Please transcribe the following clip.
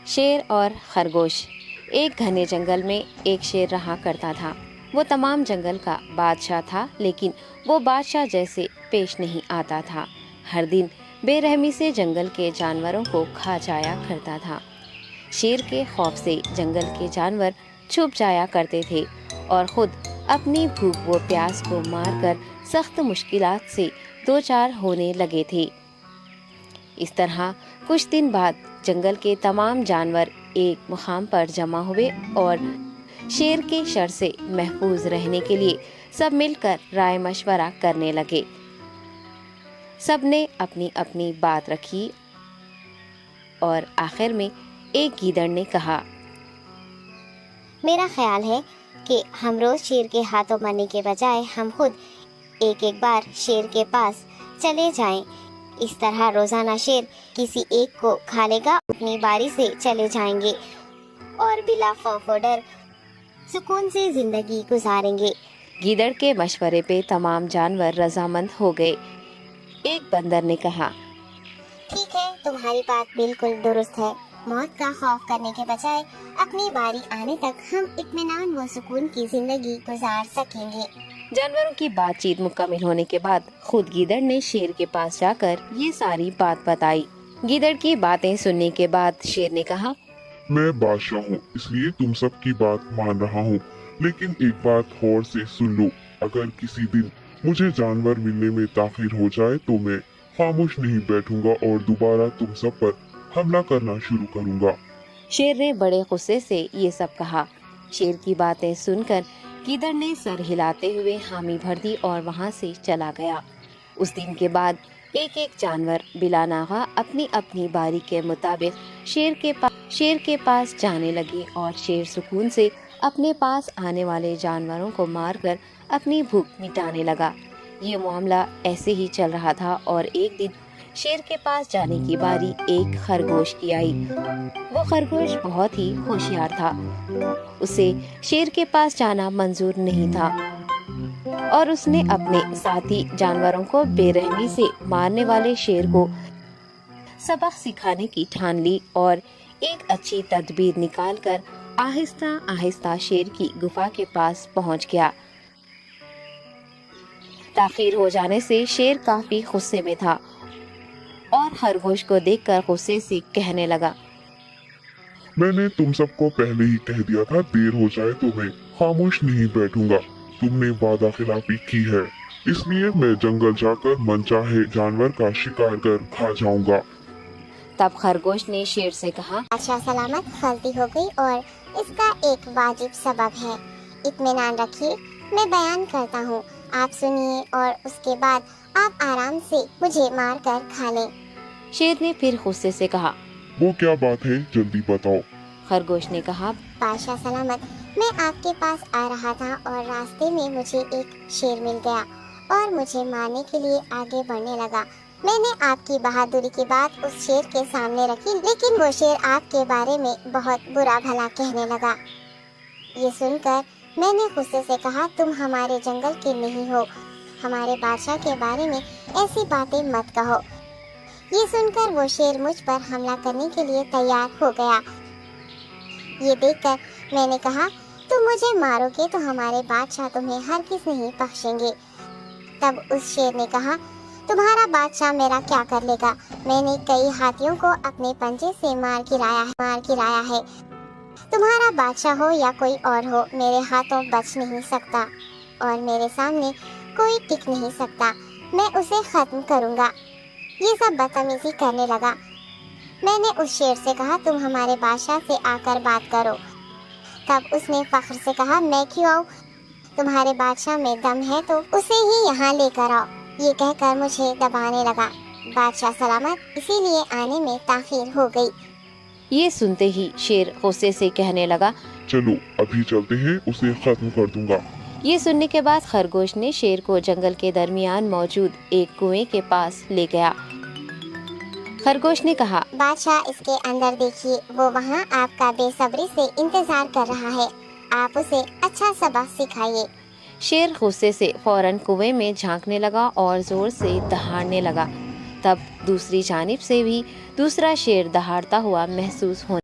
شیر اور خرگوش۔ ایک گھنے جنگل میں ایک شیر رہا کرتا تھا۔ وہ تمام جنگل کا بادشاہ تھا، لیکن وہ بادشاہ جیسے پیش نہیں آتا تھا۔ ہر دن بے رحمی سے جنگل کے جانوروں کو کھا جایا کرتا تھا۔ شیر کے خوف سے جنگل کے جانور چھپ جایا کرتے تھے اور خود اپنی بھوک و پیاس کو مار کر سخت مشکلات سے دوچار ہونے لگے تھے۔ اس طرح کچھ دن بعد جنگل کے تمام جانور ایک مقام پر جمع ہوئے اور شیر کے شر سے محفوظ رہنے کے لیے سب مل کر رائے مشورہ کرنے لگے۔ سب نے اپنی اپنی بات رکھی اور آخر میں ایک گیدڑ نے کہا، میرا خیال ہے کہ ہم روز شیر کے ہاتھوں مرنے کے بجائے ہم خود ایک بار شیر کے پاس چلے جائیں۔ اس طرح روزانہ شیر کسی ایک کو کھا لے گا، اپنی باری سے چلے جائیں گے اور بلا خوف و ڈر سکون سے زندگی گزاریں گے۔ گیدڑ کے مشورے پہ تمام جانور رضامند ہو گئے۔ ایک بندر نے کہا، ٹھیک ہے، تمہاری بات بالکل درست ہے۔ موت کا خوف کرنے کے بجائے اپنی باری آنے تک ہم اطمینان و سکون کی زندگی گزار سکیں گے۔ جانوروں کی بات چیت مکمل ہونے کے بعد خود گیدڑ نے شیر کے پاس جا کر یہ ساری بات بتائی۔ گیدڑ کی باتیں سننے کے بعد شیر نے کہا، میں بادشاہ ہوں، اس لیے تم سب کی بات مان رہا ہوں، لیکن ایک بات غور سے سن لو۔ اگر کسی دن مجھے جانور ملنے میں تاخیر ہو جائے تو میں خاموش نہیں بیٹھوں گا اور دوبارہ تم سب پر حملہ کرنا شروع کروں گا۔ شیر نے بڑے غصے سے یہ سب کہا۔ شیر کی باتیں سن کر گیدڑ نے سر ہلاتے ہوئے حامی بھر دی اور وہاں سے چلا گیا۔ اس دن کے بعد ایک ایک جانور بلا ناغہ اپنی اپنی باری کے مطابق شیر کے پاس جانے لگے اور شیر سکون سے اپنے پاس آنے والے جانوروں کو مار کر اپنی بھوک مٹانے لگا۔ یہ معاملہ ایسے ہی چل رہا تھا اور ایک دن شیر کے پاس جانے کی باری ایک خرگوش کی آئی۔ وہ خرگوش بہت ہی ہوشیار تھا۔ اسے شیر کے پاس جانا منظور نہیں تھا اور اس نے اپنے ساتھی جانوروں کو بے رحمی سے مارنے والے شیر کو سبق سکھانے کی ٹھان لی اور ایک اچھی تدبیر نکال کر آہستہ آہستہ شیر کی گفا کے پاس پہنچ گیا۔ تاخیر ہو جانے سے شیر کافی غصے میں تھا اور خرگوش کو دیکھ کر غصے سے کہنے لگا، میں نے تم سب کو پہلے ہی کہہ دیا تھا، دیر ہو جائے تو میں خاموش نہیں بیٹھوں گا۔ تم نے وعدہ خلافی کی ہے، اس لیے میں جنگل جا کر من چاہے جانور کا شکار کر کھا جاؤں گا۔ تب خرگوش نے شیر سے کہا، بادشاہ سلامت، غلطی ہو گئی اور اس کا ایک واجب سبب ہے، اطمینان رکھیے، میں بیان کرتا ہوں، آپ سنیے اور اس کے بعد آپ آرام سے مجھے مار کر کھا لیں۔ شیر نے پھر غصے سے کہا، وہ کیا بات ہے، جلدی بتاؤ۔ خرگوش نے کہا، بادشاہ سلامت، میں آپ کے پاس آ رہا تھا اور راستے میں مجھے ایک شیر مل گیا اور مجھے مارنے کے لیے آگے بڑھنے لگا۔ میں نے آپ کی بہادری کی بات اس شیر کے سامنے رکھی، لیکن وہ شیر آپ کے بارے میں بہت برا بھلا کہنے لگا۔ یہ سن کر میں نے غصے سے کہا، تم ہمارے جنگل کے نہیں ہو، ہمارے بادشاہ کے بارے میں ایسی باتیں مت کہو۔ یہ سن کر وہ شیر مجھ پر حملہ کرنے کے لیے تیار ہو گیا۔ یہ دیکھ کر میں نے کہا، تم مجھے مارو گے تو ہمارے بادشاہ تمہیں ہرگز نہیں بخشیں گے۔ تب اس شیر نے کہا، تمہارا بادشاہ میرا کیا کر لے گا؟ میں نے کئی ہاتھیوں کو اپنے پنجے سے مار گرایا ہے۔ تمہارا بادشاہ ہو یا کوئی اور ہو، میرے ہاتھوں بچ نہیں سکتا اور میرے سامنے کوئی ٹک نہیں سکتا۔ میں اسے ختم کروں گا۔ یہ سب بدتمیزی کرنے لگا۔ میں نے اس شیر سے کہا، تم ہمارے بادشاہ سے آ کر بات کرو۔ تب اس نے فخر سے کہا، میں کیوں آؤں؟ تمہارے بادشاہ میں دم ہے تو اسے ہی یہاں لے کر آؤ۔ یہ کہہ کر مجھے دبانے لگا۔ بادشاہ سلامت، اسی لیے آنے میں تاخیر ہو گئی۔ یہ سنتے ہی شیر غصے سے کہنے لگا، چلو ابھی چلتے ہیں، اسے ختم کر دوں گا۔ یہ سننے کے بعد خرگوش نے شیر کو جنگل کے درمیان موجود ایک کنویں کے پاس لے گیا۔ خرگوش نے کہا، بادشاہ، اس کے اندر دیکھیے، وہ وہاں آپ کا بے صبری سے انتظار کر رہا ہے، آپ اسے اچھا سبق سکھائیے۔ شیر غصے سے فوراً کنویں میں جھانکنے لگا اور زور سے دہاڑنے لگا۔ تب دوسری جانب سے بھی دوسرا شیر دہاڑتا ہوا محسوس ہونے